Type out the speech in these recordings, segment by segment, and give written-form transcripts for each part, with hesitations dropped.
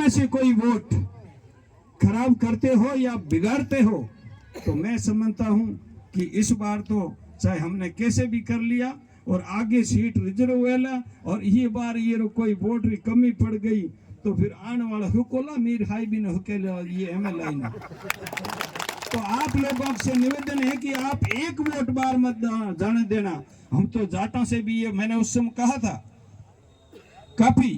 में से कोई वोट खराब करते हो या बिगाड़ते हो तो मैं समझता हूं कि इस बार तो चाहे हमने कैसे भी कर लिया और आगे सीट रिजर्व हुएला और ये बार ये कोई वोट की कमी पड़ गई तो फिर आने वाला हुकोला मीर हाई भी न हुकेला ये एमएलए ना। तो आप लोगों से निवेदन है कि आप एक वोट बार मत जाने देना। हम तो जाटों से भी ये मैंने उस समय कहा था, काफी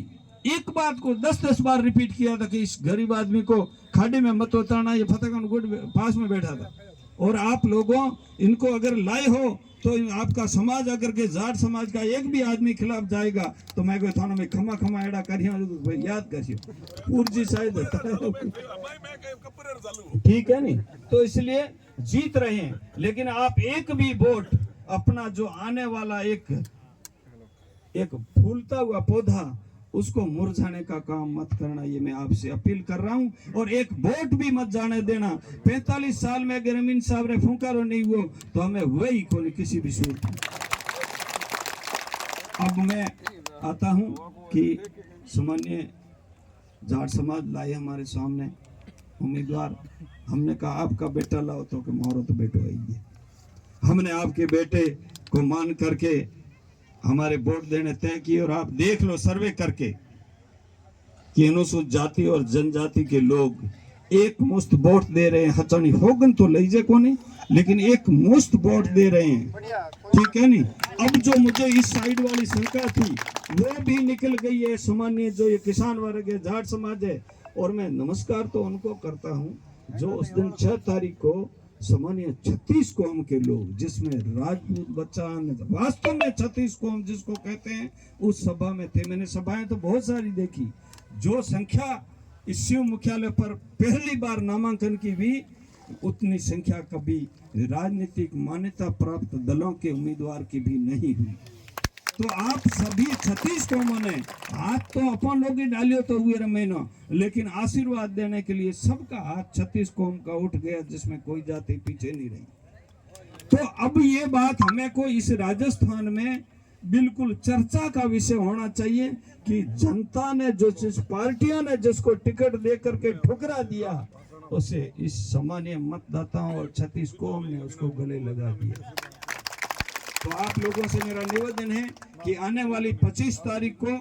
एक बात को 10-10 बार रिपीट किया था कि इस गरीब आदमी को खाड़ी में मत उतारना। ये फतेहगंज गुट पास में बैठा था और आप लोगों इनको अगर लाए हो तो आपका समाज अगर के जाट समाज का एक भी आदमी खिलाफ जाएगा तो मैं थाना में खमा खमा एड़ा करिए याद करिए पूर्जी शायद ठीक है नहीं। तो इसलिए जीत रहे हैं, लेकिन आप एक भी वोट अपना जो आने वाला एक फूलता हुआ पौधा उसको मुरझाने का काम मत करना, ये मैं आपसे अपील कर रहा हूं। और एक वोट भी मत जाने देना। 45 साल में अगर अमीन साहब रे फुंकारो नहीं हुआ तो हमें वही कोई किसी भी सूरत में। अब मैं आता हूं कि सामान्य जाट समाज लाए हमारे सामने उम्मीदवार। हमने कहा आपका बेटा लाओ तो मोरो तो बेटो है। हमने आपके बेटे को मान करके हमारे वोट देने तय किए और आप देख लो सर्वे करके कि अनुसूचित जाति और जनजाति के लोग एक मुश्त वोट दे रहे हैं। हचनी होगन तो लीजिए को नहीं, लेकिन एक मुश्त वोट दे रहे हैं, ठीक है नहीं। अब जो मुझे इस साइड वाली शंका थी वो भी निकल गई है। सामान्य जो ये किसान वर्ग है, जाट समाज है, और मैं नमस्कार तो उनको करता हूँ जो उस दिन 6 तारीख को सामान्य 36 कौम के लोग जिसमें राजपूत बच्चा वास्तव में 36 कौम जिसको कहते हैं उस सभा में थे। मैंने सभाएं तो बहुत सारी देखी। जो संख्या इस शिव मुख्यालय पर पहली बार नामांकन की भी उतनी संख्या कभी राजनीतिक मान्यता प्राप्त दलों के उम्मीदवार की भी नहीं हुई। तो आप सभी 36 कौमों ने हाथ तो अपन लोग ही डालियो तो हुए रमेनो, लेकिन आशीर्वाद देने के लिए सबका हाथ 36 कौम का उठ गया जिसमें कोई जाति पीछे नहीं रही। तो अब ये बात हमें को इस राजस्थान में बिल्कुल चर्चा का विषय होना चाहिए कि जनता ने जो जिस पार्टियों ने जिसको टिकट दे करके ठुकरा दिया उसे इस सामान्य मतदाताओं और 36 कौम ने उसको गले लगा दिया। तो आप लोगों से मेरा निवेदन है कि आने वाली 25 तारीख को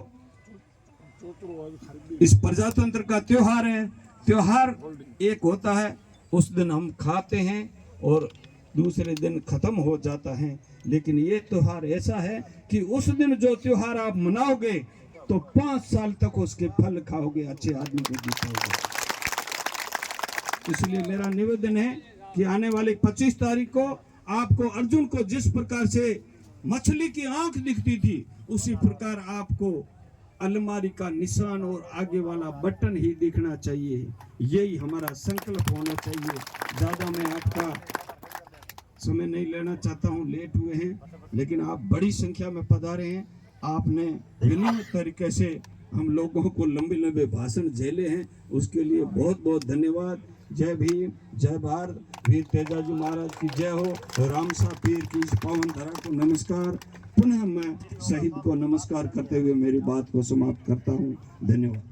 इस प्रजातंत्र का त्योहार है। त्योहार एक होता है, उस दिन हम खाते हैं और दूसरे दिन खत्म हो जाता है, लेकिन ये त्योहार ऐसा है कि उस दिन जो त्योहार आप मनाओगे तो 5 साल तक उसके फल खाओगे, अच्छे आदमी को जीतोगे। इसलिए मेरा निवेदन है कि आने वाली 25 तारीख को आपको अर्जुन को जिस प्रकार से मछली की आंख दिखती थी उसी प्रकार आपको अलमारी का निशान और आगे वाला बटन ही दिखना चाहिए। यही हमारा संकल्प होना चाहिए। ज्यादा मैं आपका समय नहीं लेना चाहता हूं, लेट हुए हैं, लेकिन आप बड़ी संख्या में पधारे हैं। आपने विनम्र तरीके से हम लोगों को लंबे लंबे भाषण झेले हैं, उसके लिए बहुत बहुत धन्यवाद। जय भीम, जय भारत, वीर तेजाजी महाराज की जय हो, रामसा पीर की इस पावन धरा को नमस्कार। पुनः मैं शहीद को नमस्कार करते हुए मेरी बात को समाप्त करता हूँ। धन्यवाद।